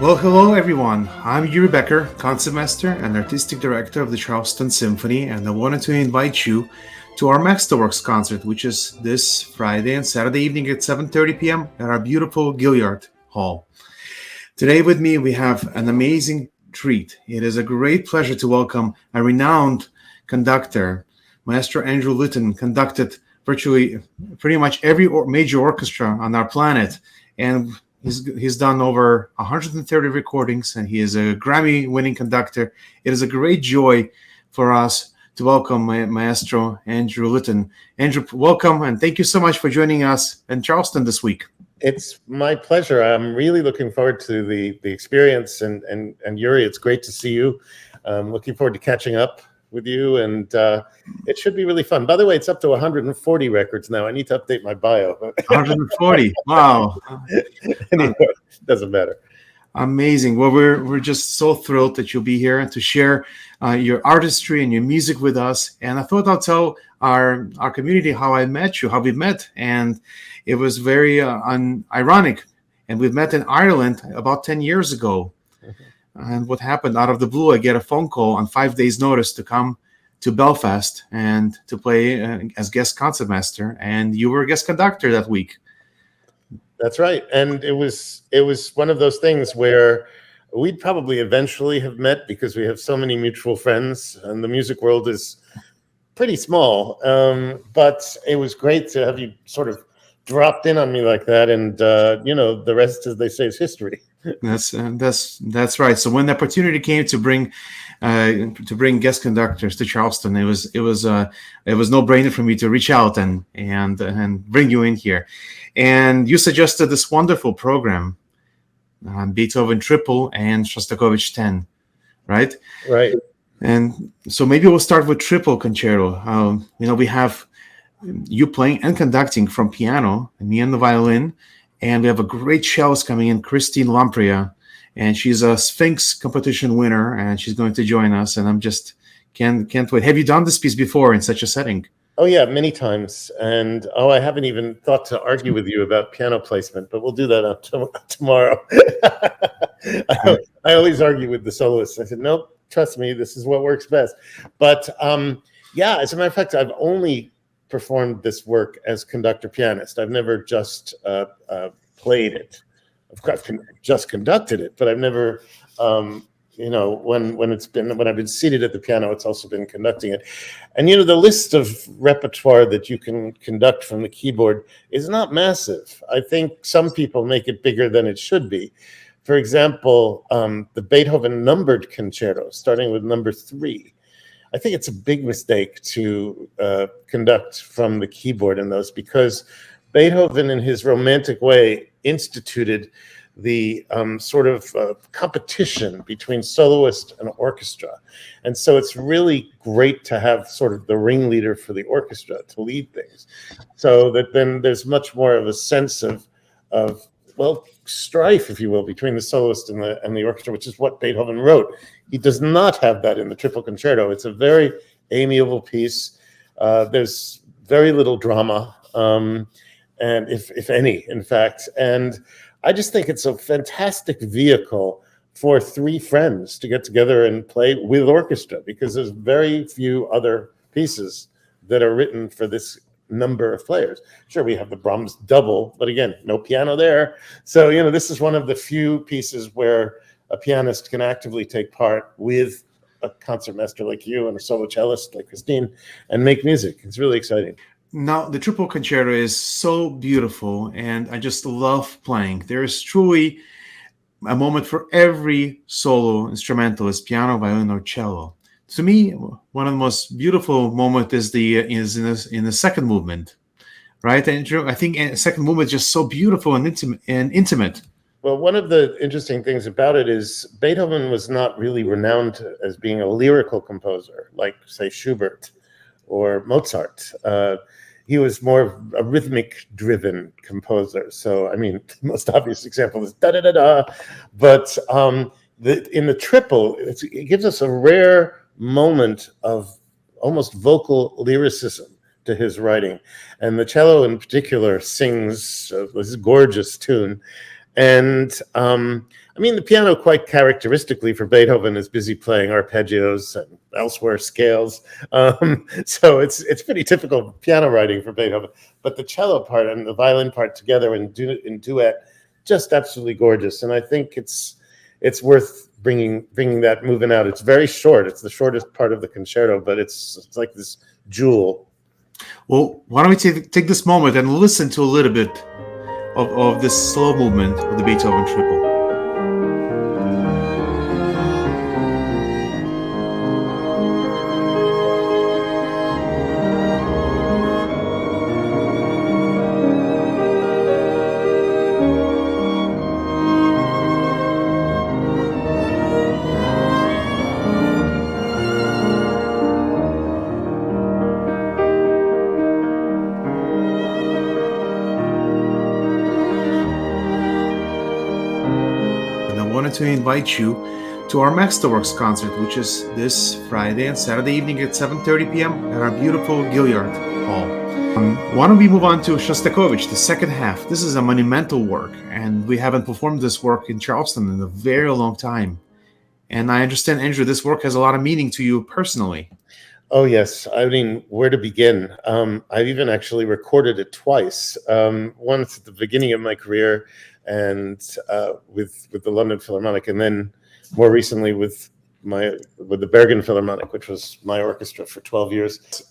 Well, hello everyone. I'm Yuriy Bekker, Concertmaster and Artistic Director of the Charleston Symphony, and I wanted to invite you to our Maestro concert, which is this Friday and Saturday evening at 7:30 p.m. at our beautiful Gaillard Hall. Today with me we have an amazing treat. It is a great pleasure to welcome a renowned conductor. Maestro Andrew Litton conducted virtually pretty much every major orchestra on our planet, and he's done over 130 recordings, and he is a Grammy-winning conductor. It is a great joy for us to welcome Maestro Andrew Litton. Andrew, welcome, and thank you so much for joining us in Charleston this week. It's my pleasure. I'm really looking forward to the experience, and Yuriy, it's great to see you. I'm looking forward to catching up with you, and it should be really fun. By the way, it's up to 140 records now. I need to update my bio. 140. Wow. Anyway, doesn't matter. Amazing. Well, we're just so thrilled that you'll be here and to share your artistry and your music with us. And I thought I'll tell our community how I met you, how we met, and it was very ironic. And we met in Ireland about 10 years ago. And what happened, out of the blue, I get a phone call on 5 days' notice to come to Belfast and to play as guest concertmaster, and you were a guest conductor that week. That's right, and it was one of those things where we'd probably eventually have met because we have so many mutual friends, and the music world is pretty small. But it was great to have you sort of dropped in on me like that, and the rest, as they say, is history. That's right. So when the opportunity came to bring guest conductors to Charleston, it was no brainer for me to reach out and bring you in here. And you suggested this wonderful program, Beethoven Triple and Shostakovich 10, right? Right. And so maybe we'll start with Triple Concerto. We have you playing and conducting from piano, and me on the violin. And we have a great cellist coming in, Christine Lamprea, and she's a Sphinx competition winner, and she's going to join us. And I'm just can't wait. Have you done this piece before in such a setting? Oh yeah, many times. And I haven't even thought to argue with you about piano placement, but we'll do that tomorrow. I always argue with the soloists. I said, nope, trust me, this is what works best. But yeah, as a matter of fact, I've only performed this work as conductor pianist. I've never just played it. Of course, I've just conducted it, but I've never, when I've been seated at the piano, it's also been conducting it. And the list of repertoire that you can conduct from the keyboard is not massive. I think some people make it bigger than it should be. For example, the Beethoven numbered concerto, starting with number 3. I think it's a big mistake to conduct from the keyboard in those, because Beethoven, in his romantic way, instituted the sort of competition between soloist and orchestra. And so it's really great to have sort of the ringleader for the orchestra to lead things, so that then there's much more of a sense of strife, if you will, between the soloist and the orchestra, which is what Beethoven wrote. He does not have that in the Triple Concerto. It's a very amiable piece. There's very little drama, and if any, in fact. And I just think it's a fantastic vehicle for 3 friends to get together and play with orchestra, because there's very few other pieces that are written for this number of players. Sure, we have the Brahms double, but again, no piano there. So, this is one of the few pieces where a pianist can actively take part with a concertmaster like you and a solo cellist like Christine and make music. It's really exciting. Now, the Triple Concerto is so beautiful, and I just love playing. There is truly a moment for every solo instrumentalist, piano, violin, or cello. To me, one of the most beautiful moments is in the second movement, right, Andrew? I think the second movement is just so beautiful and intimate. Well, one of the interesting things about it is Beethoven was not really renowned as being a lyrical composer, like, say, Schubert or Mozart. He was more of a rhythmic-driven composer. So, I mean, the most obvious example is da-da-da-da. But in the triple, it gives us a rare moment of almost vocal lyricism to his writing. And the cello in particular sings this gorgeous tune. And I mean, the piano, quite characteristically for Beethoven, is busy playing arpeggios and elsewhere scales. So it's pretty typical piano writing for Beethoven. But the cello part and the violin part together in duet, just absolutely gorgeous. And I think it's worth bringing that movement out. It's very short. It's the shortest part of the concerto, but it's like this jewel. Well, why don't we take this moment and listen to a little bit of this slow movement of the Beethoven triple. To invite you to our Masterworks concert, which is this Friday and Saturday evening at 7:30 p.m. at our beautiful Gaillard Hall. Why don't we move on to Shostakovich, the second half? This is a monumental work, and we haven't performed this work in Charleston in a very long time. And I understand, Andrew, this work has a lot of meaning to you personally. Oh, yes. I mean, where to begin? I've even actually recorded it twice. Once at the beginning of my career, and with the London Philharmonic, and then more recently with the Bergen Philharmonic, which was my orchestra for 12 years.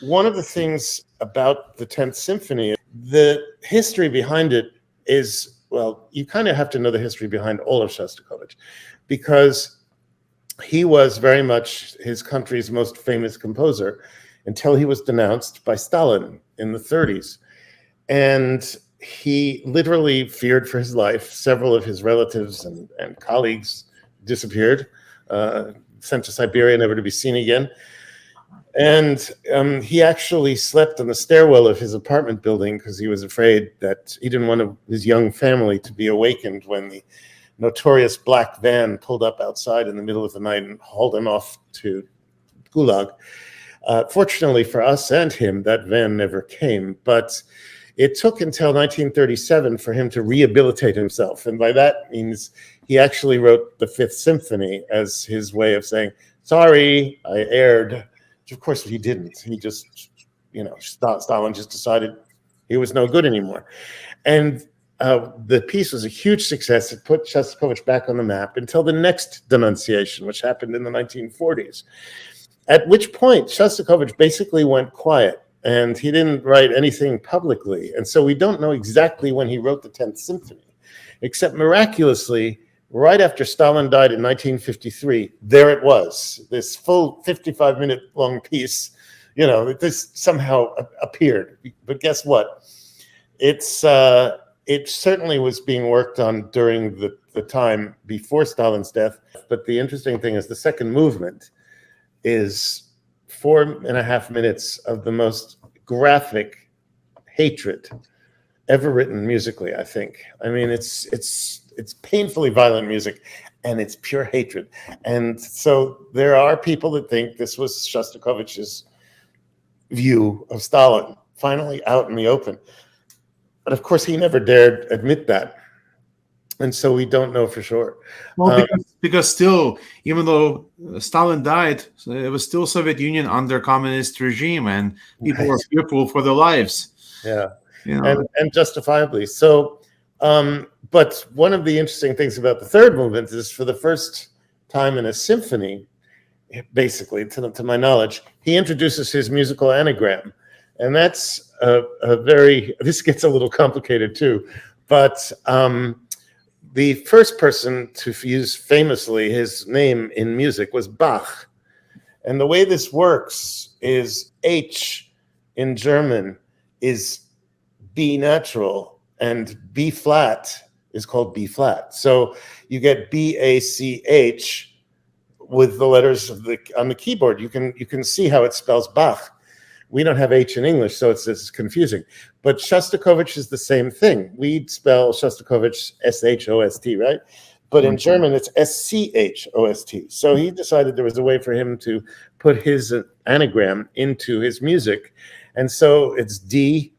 One of the things about the 10th Symphony, the history behind it is, well, you kind of have to know the history behind all of Shostakovich, because he was very much his country's most famous composer until he was denounced by Stalin in the 30s. And he literally feared for his life. Several of his relatives and colleagues disappeared, sent to Siberia, never to be seen again. And he actually slept on the stairwell of his apartment building because he was afraid that he didn't want his young family to be awakened when the notorious black van pulled up outside in the middle of the night and hauled him off to Gulag. Fortunately for us and him, that van never came, but it took until 1937 for him to rehabilitate himself. And by that means he actually wrote the Fifth Symphony as his way of saying, sorry, I erred. Which of course he didn't. He just, Stalin just decided he was no good anymore. And the piece was a huge success. It put Shostakovich back on the map until the next denunciation, which happened in the 1940s. At which point Shostakovich basically went quiet. And he didn't write anything publicly. And so we don't know exactly when he wrote the 10th Symphony, except miraculously, right after Stalin died in 1953, there it was, this full 55-minute long piece, this somehow appeared. But guess what? It certainly was being worked on during the time before Stalin's death. But the interesting thing is the second movement is 4.5 minutes of the most graphic hatred ever written musically, I think. I mean, it's painfully violent music, and it's pure hatred. And so there are people that think this was Shostakovich's view of Stalin, finally out in the open. But of course, he never dared admit that. And so we don't know for sure. Well, because still, even though Stalin died, it was still Soviet Union under communist regime, and people were fearful for their lives. Yeah, and justifiably. So, but one of the interesting things about the third movement is, for the first time in a symphony, basically, to my knowledge, he introduces his musical anagram, and that's this gets a little complicated too, but. The first person to use famously his name in music was Bach. And the way this works is H in German is B natural, and B flat is called B flat. So you get B-A-C-H with the letters on the keyboard. You can see how it spells Bach. We don't have H in English, so it's confusing. But Shostakovich is the same thing. We spell Shostakovich S-H-O-S-T, right? But in German, it's S-C-H-O-S-T. So he decided there was a way for him to put his anagram into his music. And so it's D,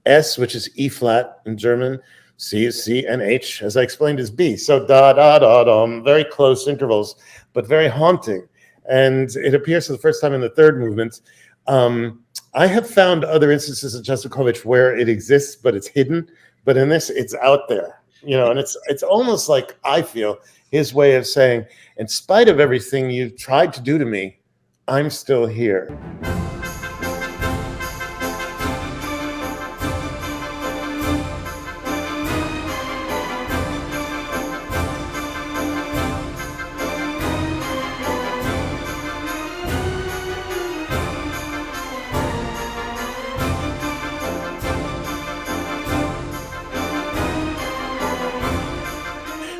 S, which is E flat in German, C is C, and H, as I explained, is B. So da da da dum, very close intervals, but very haunting. And it appears for the first time in the third movement. I have found other instances of Shostakovich where it exists, but it's hidden. But in this, it's out there, and it's almost like, I feel, his way of saying, in spite of everything you've tried to do to me, I'm still here.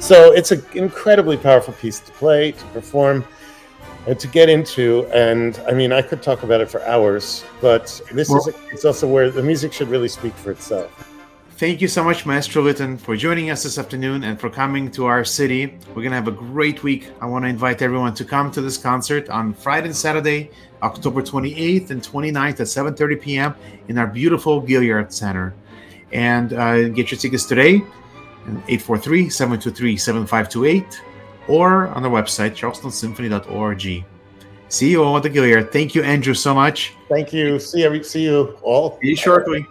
So it's an incredibly powerful piece to play, to perform, and to get into. And I mean, I could talk about it for hours, but it's also where the music should really speak for itself. Thank you so much, Maestro Litton, for joining us this afternoon and for coming to our city. We're going to have a great week. I want to invite everyone to come to this concert on Friday and Saturday, October 28th and 29th at 7:30 p.m. in our beautiful Gaillard Center. And get your tickets today. 843-723-7528 or on our website, charlestonsymphony.org. See you all at the Gaillard. Thank you, Andrew, so much. Thank you. See you all. See you shortly.